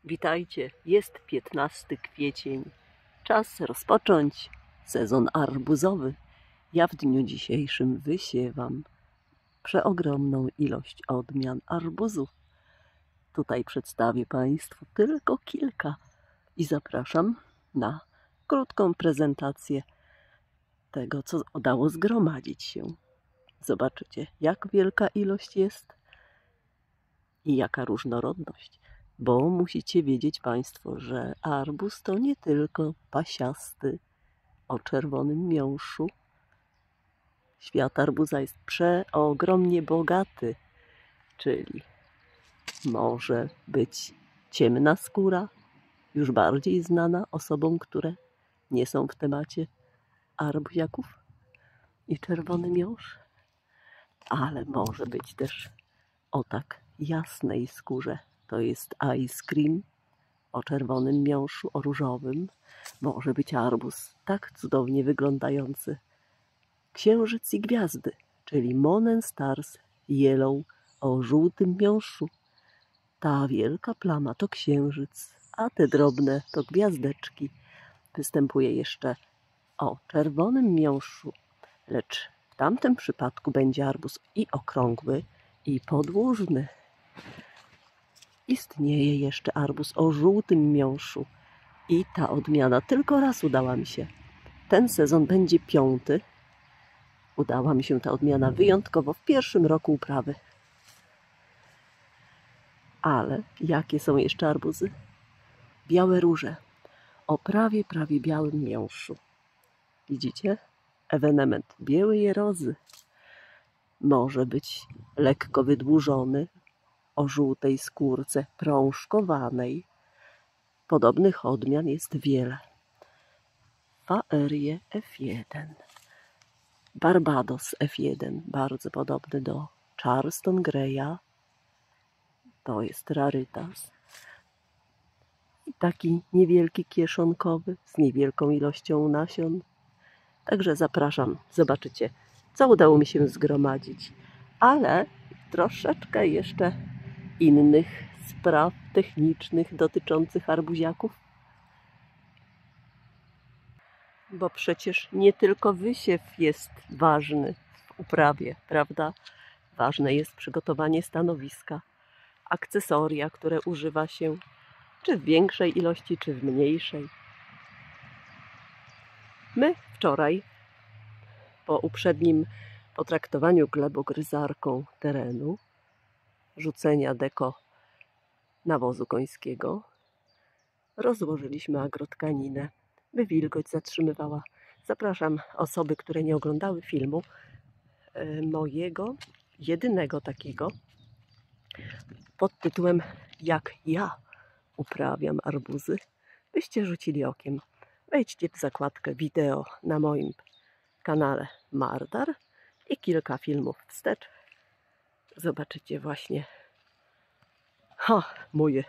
Witajcie, jest 15 kwiecień. Czas rozpocząć sezon arbuzowy. Ja w dniu dzisiejszym wysiewam przeogromną ilość odmian arbuzów. Tutaj przedstawię Państwu tylko kilka i zapraszam na krótką prezentację tego, co udało zgromadzić się. Zobaczycie, jak wielka ilość jest i jaka różnorodność. Bo musicie wiedzieć Państwo, że arbuz to nie tylko pasiasty o czerwonym miąższu. Świat arbuza jest przeogromnie bogaty, czyli może być ciemna skóra, już bardziej znana osobom, które nie są w temacie arbuziaków i czerwony miąższ, ale może być też o tak jasnej skórze. To jest ice cream o czerwonym miąższu, o różowym. Może być arbuz tak cudownie wyglądający. Księżyc i gwiazdy, czyli Morning Stars Yellow o żółtym miąższu. Ta wielka plama to księżyc, a te drobne to gwiazdeczki. Występuje jeszcze o czerwonym miąższu, lecz w tamtym przypadku będzie arbuz i okrągły, i podłużny. Istnieje jeszcze arbuz o żółtym miąższu i ta odmiana tylko raz udała mi się. Ten sezon będzie 5. Udała mi się ta odmiana wyjątkowo w pierwszym roku uprawy. Ale jakie są jeszcze arbuzy? Białe róże o prawie białym miąższu. Widzicie? Ewenement białej rozy. Może być lekko wydłużony, o żółtej skórce prążkowanej. Podobnych odmian jest wiele. Faerie F1, Barbados F1, bardzo podobny do Charleston Greya. To jest rarytas. I taki niewielki kieszonkowy z niewielką ilością nasion. Także zapraszam, zobaczycie, co udało mi się zgromadzić. Ale troszeczkę jeszcze innych spraw technicznych dotyczących arbuziaków. Bo przecież nie tylko wysiew jest ważny w uprawie, prawda? Ważne jest przygotowanie stanowiska, akcesoria, które używa się czy w większej ilości, czy w mniejszej. My wczoraj, po uprzednim potraktowaniu glebogryzarką terenu, rzucenia deko nawozu końskiego, rozłożyliśmy agrotkaninę, by wilgoć zatrzymywała. Zapraszam osoby, które nie oglądały filmu mojego, jedynego takiego, pod tytułem Jak ja uprawiam arbuzy, byście rzucili okiem. Wejdźcie w zakładkę wideo na moim kanale Mardar i kilka filmów wstecz. Zobaczycie właśnie moje,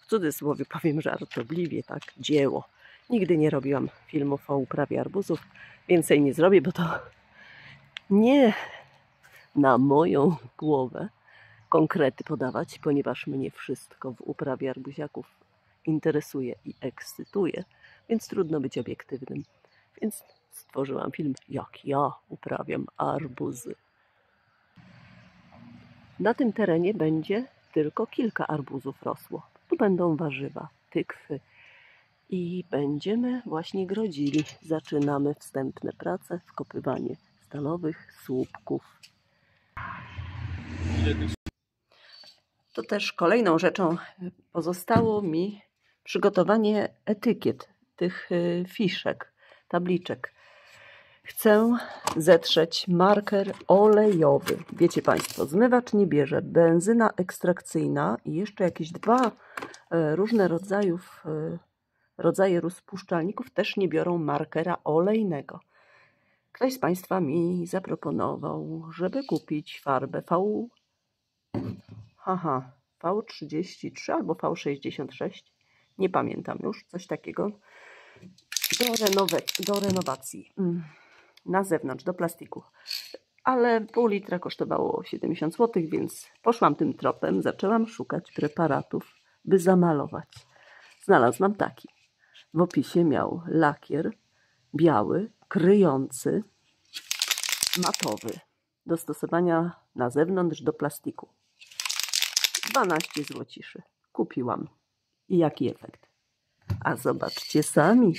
w cudzysłowie powiem żartobliwie, tak, dzieło. Nigdy nie robiłam filmów o uprawie arbuzów. Więcej nie zrobię, bo to nie na moją głowę konkrety podawać, ponieważ mnie wszystko w uprawie arbuziaków interesuje i ekscytuje, więc trudno być obiektywnym. Więc stworzyłam film, jak ja uprawiam arbuzy. Na tym terenie będzie tylko kilka arbuzów rosło. Tu będą warzywa, tykwy i będziemy właśnie grodzili. Zaczynamy wstępne prace, wkopywanie stalowych słupków. To też kolejną rzeczą pozostało mi przygotowanie etykiet tych fiszek, tabliczek. Chcę zetrzeć marker olejowy. Wiecie Państwo, zmywacz nie bierze, benzyna ekstrakcyjna i jeszcze jakieś 2 różne rodzaje rozpuszczalników też nie biorą markera olejnego. Ktoś z Państwa mi zaproponował, żeby kupić farbę V33 albo V66. Nie pamiętam już, coś takiego. Do renowacji. Na zewnątrz, do plastiku. Ale pół litra kosztowało 70 zł, więc poszłam tym tropem, zaczęłam szukać preparatów, by zamalować. Znalazłam taki. W opisie miał lakier biały, kryjący, matowy. Do stosowania na zewnątrz do plastiku. 12 złociszy. Kupiłam. I jaki efekt? A zobaczcie sami.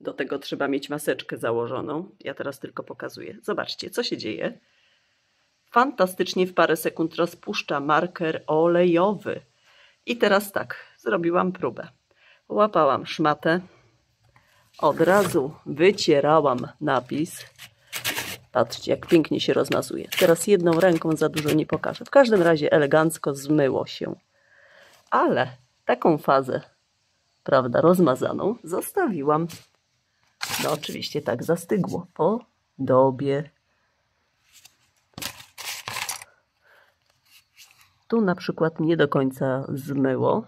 Do tego trzeba mieć maseczkę założoną. Ja teraz tylko pokazuję. Zobaczcie, co się dzieje. Fantastycznie w parę sekund rozpuszcza marker olejowy. I teraz tak, zrobiłam próbę. Łapałam szmatę. Od razu wycierałam napis. Patrzcie, jak pięknie się rozmazuje. Teraz jedną ręką za dużo nie pokażę. W każdym razie elegancko zmyło się. Ale taką fazę, prawda, rozmazaną zostawiłam. No oczywiście tak zastygło po dobie. Tu na przykład nie do końca zmyło.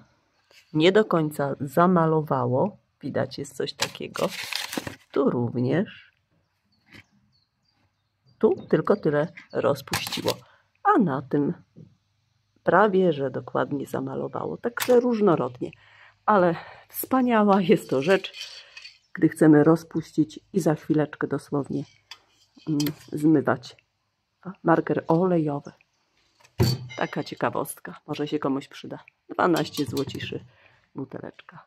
Nie do końca zamalowało. Widać, jest coś takiego. Tu również. Tu tylko tyle rozpuściło. A na tym prawie, że dokładnie zamalowało. Także różnorodnie. Ale wspaniała jest to rzecz, gdy chcemy rozpuścić i za chwileczkę dosłownie zmywać. Marker olejowy. Taka ciekawostka. Może się komuś przyda. 12 złociszy buteleczka.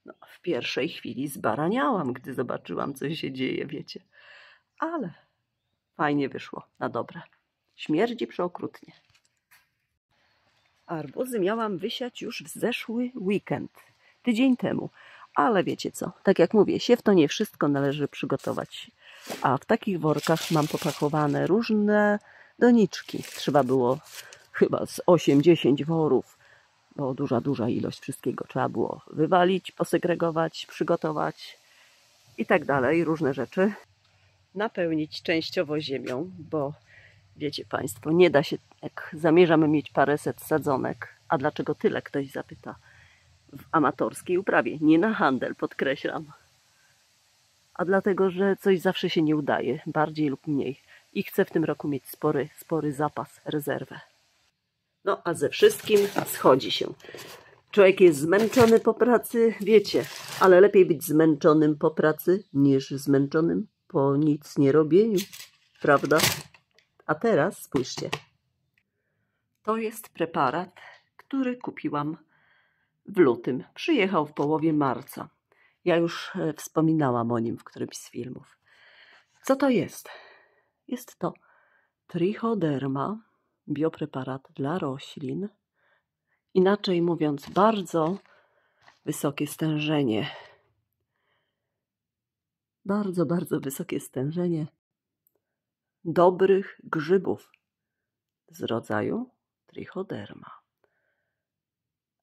No, w pierwszej chwili zbaraniałam, gdy zobaczyłam, co się dzieje, wiecie. Ale fajnie wyszło, na dobre. Śmierdzi przeokrutnie. Arbuzy miałam wysiać już w zeszły weekend, tydzień temu. Ale wiecie co, tak jak mówię, siew to nie wszystko, należy przygotować. A w takich workach mam popakowane różne doniczki. Trzeba było chyba z 8-10 worów, bo duża ilość wszystkiego. Trzeba było wywalić, posegregować, przygotować i tak dalej, różne rzeczy. Napełnić częściowo ziemią, bo wiecie Państwo, nie da się, jak zamierzamy mieć paręset sadzonek, a dlaczego tyle, ktoś zapyta, w amatorskiej uprawie, nie na handel, podkreślam. A dlatego, że coś zawsze się nie udaje, bardziej lub mniej. I chcę w tym roku mieć spory zapas, rezerwę. No a ze wszystkim schodzi się. Człowiek jest zmęczony po pracy, wiecie, ale lepiej być zmęczonym po pracy, niż zmęczonym po nic nie robieniu, prawda? A teraz spójrzcie. To jest preparat, który kupiłam w lutym. Przyjechał w połowie marca. Ja już wspominałam o nim w którymś z filmów. Co to jest? Jest to Trichoderma, biopreparat dla roślin. Inaczej mówiąc, bardzo wysokie stężenie. Bardzo wysokie stężenie dobrych grzybów z rodzaju Trichoderma.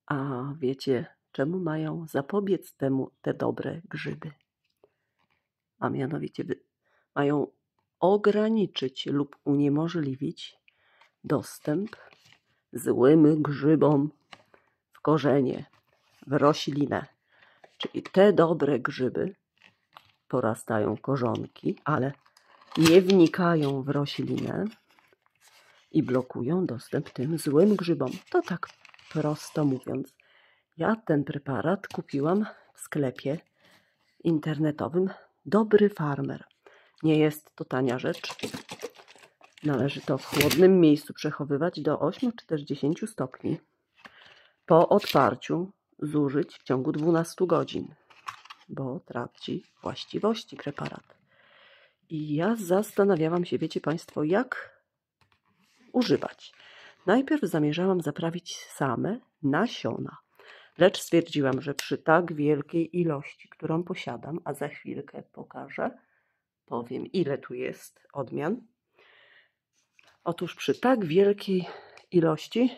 A wiecie, czemu mają zapobiec temu te dobre grzyby? A mianowicie mają ograniczyć lub uniemożliwić dostęp złym grzybom w korzenie, w roślinę. Czyli te dobre grzyby porastają korzonki, ale nie wnikają w roślinę i blokują dostęp tym złym grzybom. To tak prosto mówiąc. Ja ten preparat kupiłam w sklepie internetowym Dobry Farmer. Nie jest to tania rzecz. Należy to w chłodnym miejscu przechowywać do 8 czy też 10 stopni. Po odparciu zużyć w ciągu 12 godzin, bo traci właściwości preparat. I ja zastanawiałam się, wiecie Państwo, jak używać. Najpierw zamierzałam zaprawić same nasiona, lecz stwierdziłam, że przy tak wielkiej ilości, którą posiadam, a za chwilkę pokażę, powiem, ile tu jest odmian. Otóż przy tak wielkiej ilości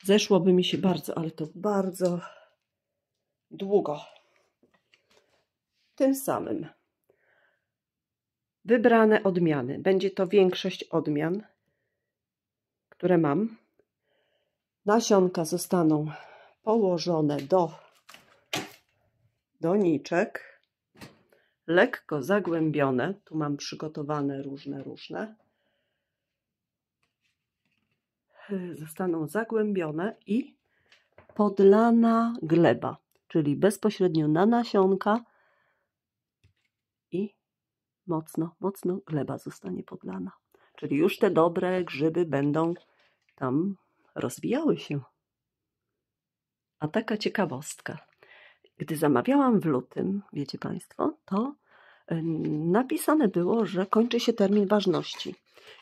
zeszłoby mi się bardzo, ale to bardzo długo. Tym samym wybrane odmiany. Będzie to większość odmian, które mam. Nasionka zostaną położone do doniczek, lekko zagłębione. Tu mam przygotowane różne. zostaną zagłębione i podlana gleba, czyli bezpośrednio na nasionka i mocno, mocno gleba zostanie podlana. Czyli już te dobre grzyby będą tam rozwijały się. A taka ciekawostka. Gdy zamawiałam w lutym, wiecie Państwo, to napisane było, że kończy się termin ważności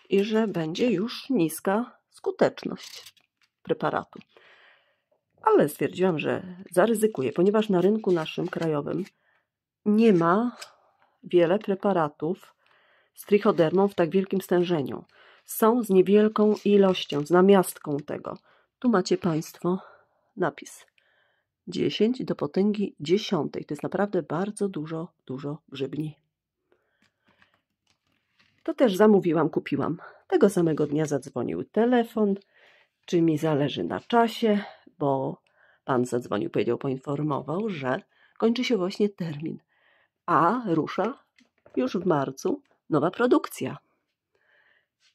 i że będzie już niska skuteczność preparatu. Ale stwierdziłam, że zaryzykuję, ponieważ na rynku naszym krajowym nie ma wiele preparatów z trichodermą w tak wielkim stężeniu. Są z niewielką ilością, z namiastką tego. Tu macie Państwo napis 10 do potęgi 10. To jest naprawdę bardzo dużo, dużo grzybni. To też zamówiłam, kupiłam. Tego samego dnia zadzwonił telefon, czy mi zależy na czasie, bo pan zadzwonił, powiedział, poinformował, że kończy się właśnie termin, a rusza już w marcu nowa produkcja.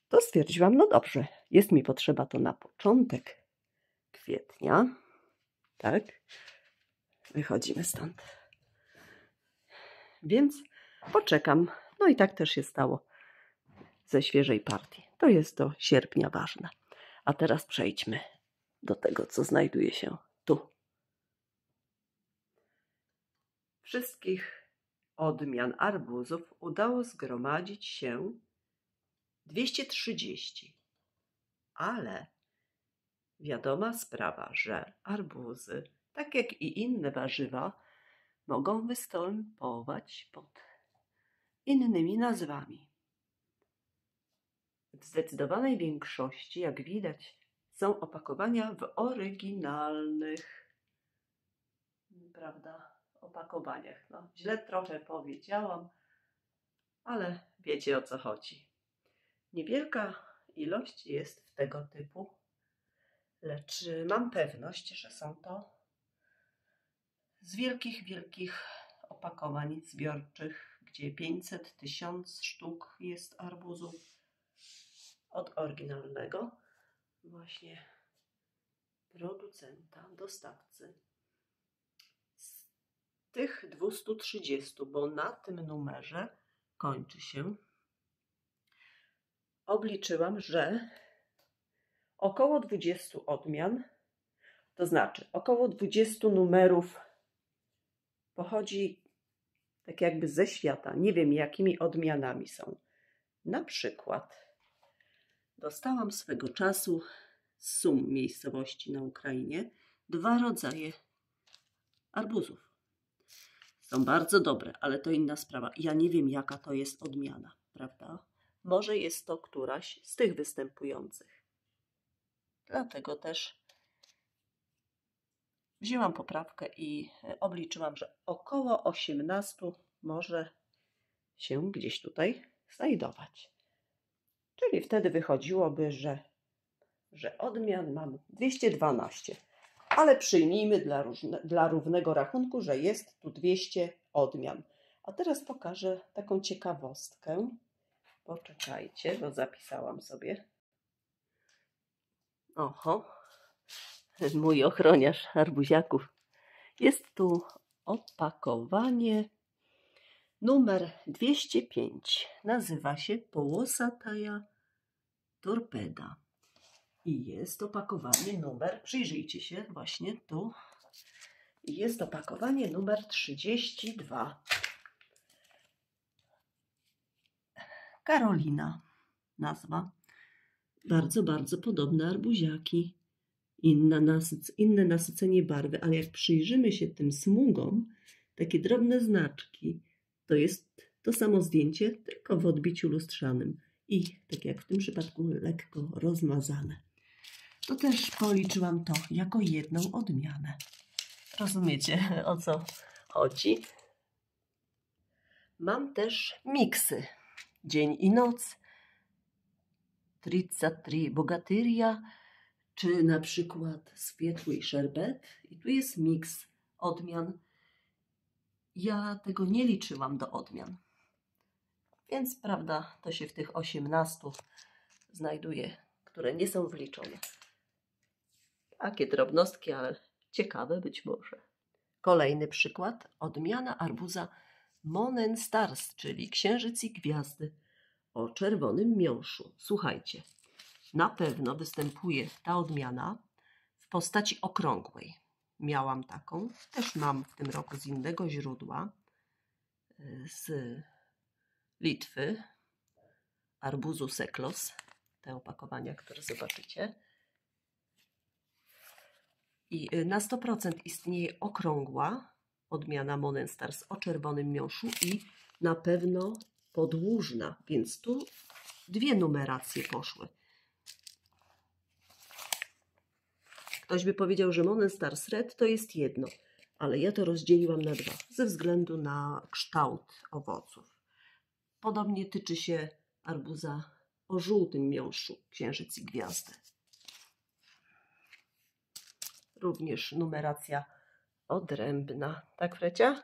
To stwierdziłam, no dobrze, jest mi potrzeba to na początek kwietnia, tak? Wychodzimy stąd. Więc poczekam. No i tak też się stało ze świeżej partii. To jest do sierpnia ważne. A teraz przejdźmy do tego, co znajduje się tu. Wszystkich odmian arbuzów udało zgromadzić się 230. Ale wiadoma sprawa, że arbuzy, tak jak i inne warzywa, mogą występować pod innymi nazwami. W zdecydowanej większości, jak widać, są opakowania w oryginalnych, prawda, opakowaniach. No, źle trochę powiedziałam, ale wiecie, o co chodzi. Niewielka ilość jest tego typu, lecz mam pewność, że są to z wielkich, wielkich opakowań zbiorczych, gdzie 500, 1000 sztuk jest arbuzów od oryginalnego właśnie producenta, dostawcy. Z tych 230, bo na tym numerze kończy się, obliczyłam, że około 20 odmian, to znaczy około 20 numerów pochodzi tak jakby ze świata. Nie wiem, jakimi odmianami są. Na przykład dostałam swego czasu z Sum, miejscowości na Ukrainie, 2 rodzaje arbuzów. Są bardzo dobre, ale to inna sprawa. Ja nie wiem, jaka to jest odmiana, prawda? Może jest to któraś z tych występujących. Dlatego też wzięłam poprawkę i obliczyłam, że około 18 może się gdzieś tutaj znajdować. Czyli wtedy wychodziłoby, że odmian mam 212. Ale przyjmijmy dla równego rachunku, że jest tu 200 odmian. A teraz pokażę taką ciekawostkę. Poczekajcie, bo zapisałam sobie. Oho, mój ochroniarz arbuziaków. Jest tu opakowanie numer 205. Nazywa się Połosataja torpeda. I jest opakowanie numer, przyjrzyjcie się właśnie tu, jest opakowanie numer 32. Karolina nazwa. Bardzo, bardzo podobne arbuziaki. Inne nasycenie barwy, ale jak przyjrzymy się tym smugom, takie drobne znaczki, to jest to samo zdjęcie, tylko w odbiciu lustrzanym. I tak jak w tym przypadku lekko rozmazane. To też policzyłam to jako jedną odmianę. Rozumiecie, o co chodzi? Mam też miksy. Dzień i noc, Trizzatri Bogatyria, czy na przykład Swietły i Szerbet. I tu jest miks odmian. Ja tego nie liczyłam do odmian. Więc prawda, to się w tych 18 znajduje, które nie są wliczone. Takie drobnostki, ale ciekawe być może. Kolejny przykład. Odmiana arbuza Monen Stars, czyli księżyc i gwiazdy o czerwonym miąższu. Słuchajcie, na pewno występuje ta odmiana w postaci okrągłej. Miałam taką, też mam w tym roku z innego źródła, z Litwy, arbuzu Seklos, te opakowania, które zobaczycie. I na 100% istnieje okrągła odmiana Monen Stars o czerwonym miąższu i na pewno podłużna, więc tu dwie numeracje poszły. Ktoś by powiedział, że Monen Stars Red to jest jedno, ale ja to rozdzieliłam na dwa, ze względu na kształt owoców. Podobnie tyczy się arbuza o żółtym miąższu, księżyc i gwiazdy. Również numeracja odrębna. Tak, Frecia?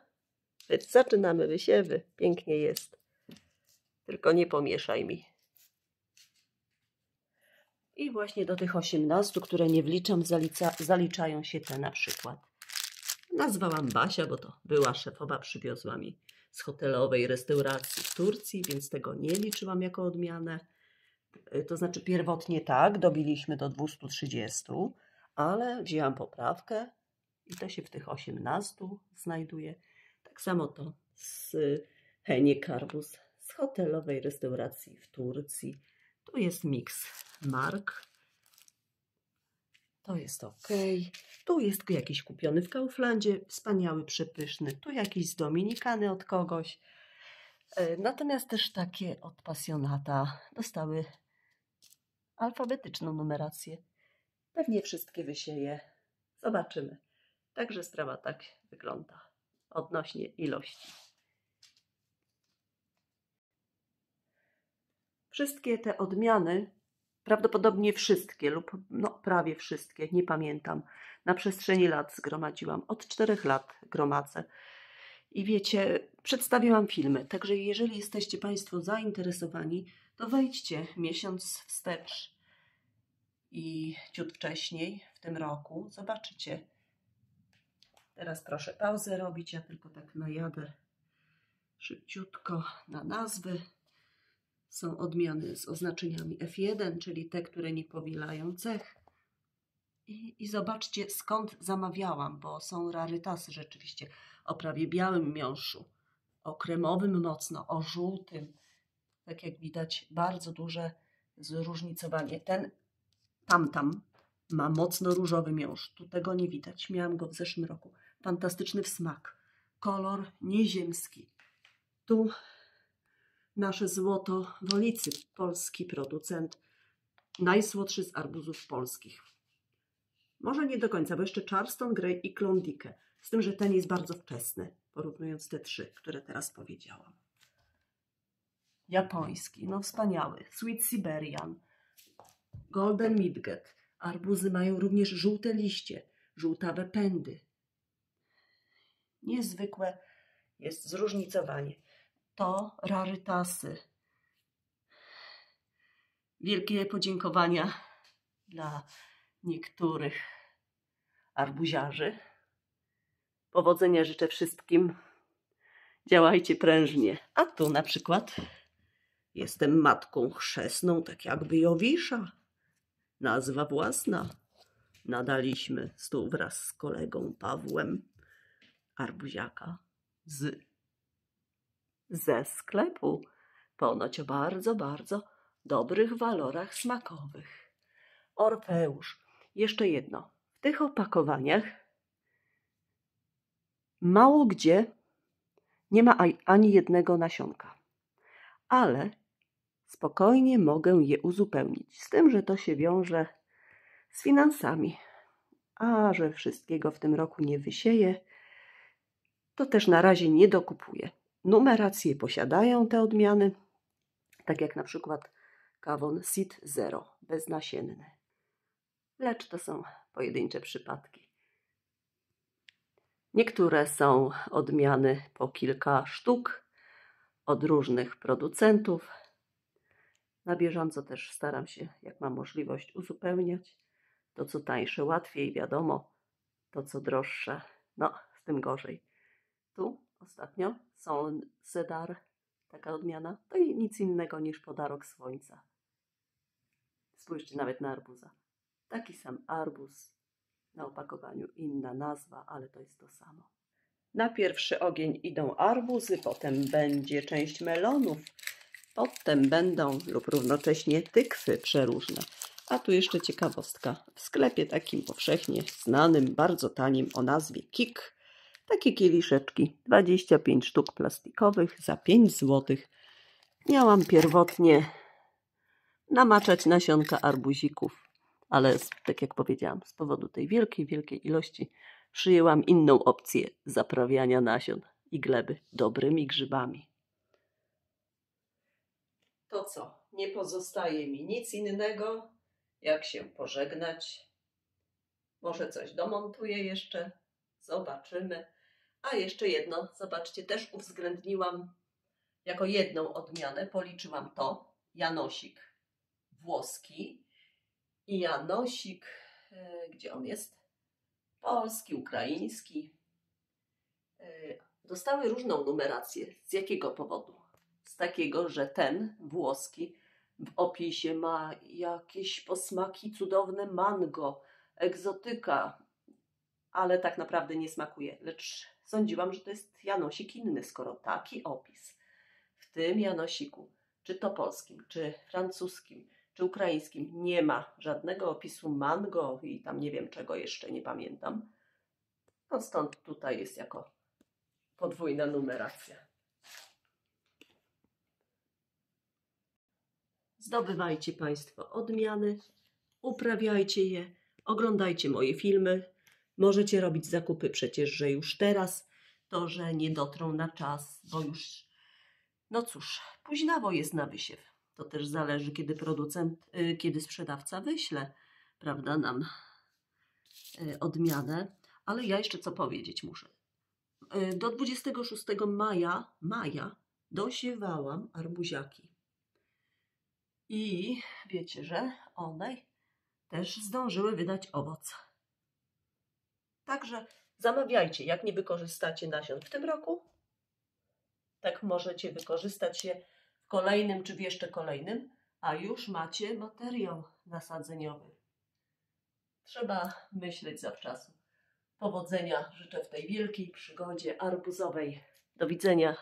Więc zaczynamy wysiewy. Pięknie jest. Tylko nie pomieszaj mi. I właśnie do tych 18, które nie wliczam, zaliczają się te na przykład. Nazwałam Basia, bo to była szefowa, przywiozła mi z hotelowej restauracji w Turcji, więc tego nie liczyłam jako odmianę. To znaczy pierwotnie tak, dobiliśmy do 230, ale wzięłam poprawkę i to się w tych 18 znajduje. Tak samo to z Henik arbuz z hotelowej restauracji w Turcji. Tu jest miks mark. To jest ok. Tu jest jakiś kupiony w Kauflandzie, wspaniały, przepyszny. Tu jakiś z Dominikany od kogoś. Natomiast też takie od pasjonata dostały alfabetyczną numerację. Pewnie wszystkie wysieję. Zobaczymy. Także sprawa tak wygląda odnośnie ilości. Wszystkie te odmiany, prawdopodobnie wszystkie lub prawie wszystkie, nie pamiętam, na przestrzeni lat zgromadziłam. Od 4 lat gromadzę. I wiecie, przedstawiłam filmy, także jeżeli jesteście Państwo zainteresowani, to wejdźcie miesiąc wstecz i ciut wcześniej w tym roku. Zobaczycie. Teraz proszę pauzę robić, ja tylko tak najadę szybciutko na nazwy. Są odmiany z oznaczeniami F1, czyli te, które nie powielają cech. I zobaczcie, skąd zamawiałam, bo są rarytasy rzeczywiście o prawie białym miąższu, o kremowym mocno, o żółtym. Tak jak widać, bardzo duże zróżnicowanie. Tamtam ma mocno różowy miąższ. Tu tego nie widać. Miałam go w zeszłym roku. Fantastyczny w smak. Kolor nieziemski. Tu nasze złoto Wolicy, polski producent. Najsłodszy z arbuzów polskich. Może nie do końca, bo jeszcze Charleston, Grey i Klondike. Z tym, że ten jest bardzo wczesny, porównując te 3, które teraz powiedziałam. Japoński, no wspaniały. Sweet Siberian. Golden Midget. Arbuzy mają również żółte liście, żółtawe pędy. Niezwykłe jest zróżnicowanie. To rarytasy. Wielkie podziękowania dla niektórych arbuziarzy. Powodzenia życzę wszystkim. Działajcie prężnie. A tu na przykład jestem matką chrzestną, tak jakby Jowisza. Nazwa własna. Nadaliśmy tu wraz z kolegą Pawłem arbuziaka ze sklepu. Ponoć o bardzo, bardzo dobrych walorach smakowych. Orfeusz. Jeszcze jedno. W tych opakowaniach mało gdzie nie ma ani jednego nasionka. Ale spokojnie mogę je uzupełnić. Z tym, że to się wiąże z finansami. A że wszystkiego w tym roku nie wysieję, to też na razie nie dokupuję. Numeracje posiadają te odmiany, tak jak na przykład Kawon Seed Zero, beznasienny. Lecz to są pojedyncze przypadki. Niektóre są odmiany po kilka sztuk od różnych producentów. Na bieżąco też staram się, jak mam możliwość, uzupełniać. To, co tańsze, łatwiej, wiadomo. To, co droższe, no, z tym gorzej. Tu ostatnio są Cedar, taka odmiana, to i nic innego niż podarok słońca. Spójrzcie nawet na arbuza. Taki sam arbuz, na opakowaniu inna nazwa, ale to jest to samo. Na pierwszy ogień idą arbuzy, potem będzie część melonów, potem będą lub równocześnie tykwy przeróżne. A tu jeszcze ciekawostka. W sklepie takim powszechnie znanym, bardzo tanim o nazwie KiK, takie kieliszeczki, 25 sztuk plastikowych za 5 zł. Miałam pierwotnie namaczać nasionka arbuzików, ale tak jak powiedziałam, z powodu tej wielkiej ilości przyjęłam inną opcję zaprawiania nasion i gleby dobrymi grzybami. To co? Nie pozostaje mi nic innego, jak się pożegnać. Może coś domontuję jeszcze, zobaczymy. A jeszcze jedno, zobaczcie, też uwzględniłam jako jedną odmianę, policzyłam to, janosik włoski i janosik, gdzie on jest? Polski, ukraiński. Dostały różną numerację. Z jakiego powodu? Z takiego, że ten włoski w opisie ma jakieś posmaki cudowne, mango, egzotyka, ale tak naprawdę nie smakuje. Lecz sądziłam, że to jest janosik inny, skoro taki opis. W tym janosiku, czy to polskim, czy francuskim, czy ukraińskim, nie ma żadnego opisu mango i tam nie wiem czego jeszcze, nie pamiętam. No stąd tutaj jest jako podwójna numeracja. Zdobywajcie Państwo odmiany, uprawiajcie je, oglądajcie moje filmy. Możecie robić zakupy przecież, że już teraz, to, że nie dotrą na czas, bo już, no cóż, późnawo jest na wysiew. To też zależy, kiedy sprzedawca wyśle, prawda, nam odmianę. Ale ja jeszcze co powiedzieć muszę. Do 26 maja dosiewałam arbuziaki. I wiecie, że one też zdążyły wydać owoc. Także zamawiajcie, jak nie wykorzystacie nasion w tym roku, tak możecie wykorzystać je w kolejnym czy w jeszcze kolejnym, a już macie materiał nasadzeniowy. Trzeba myśleć zawczasu. Powodzenia życzę w tej wielkiej przygodzie arbuzowej. Do widzenia.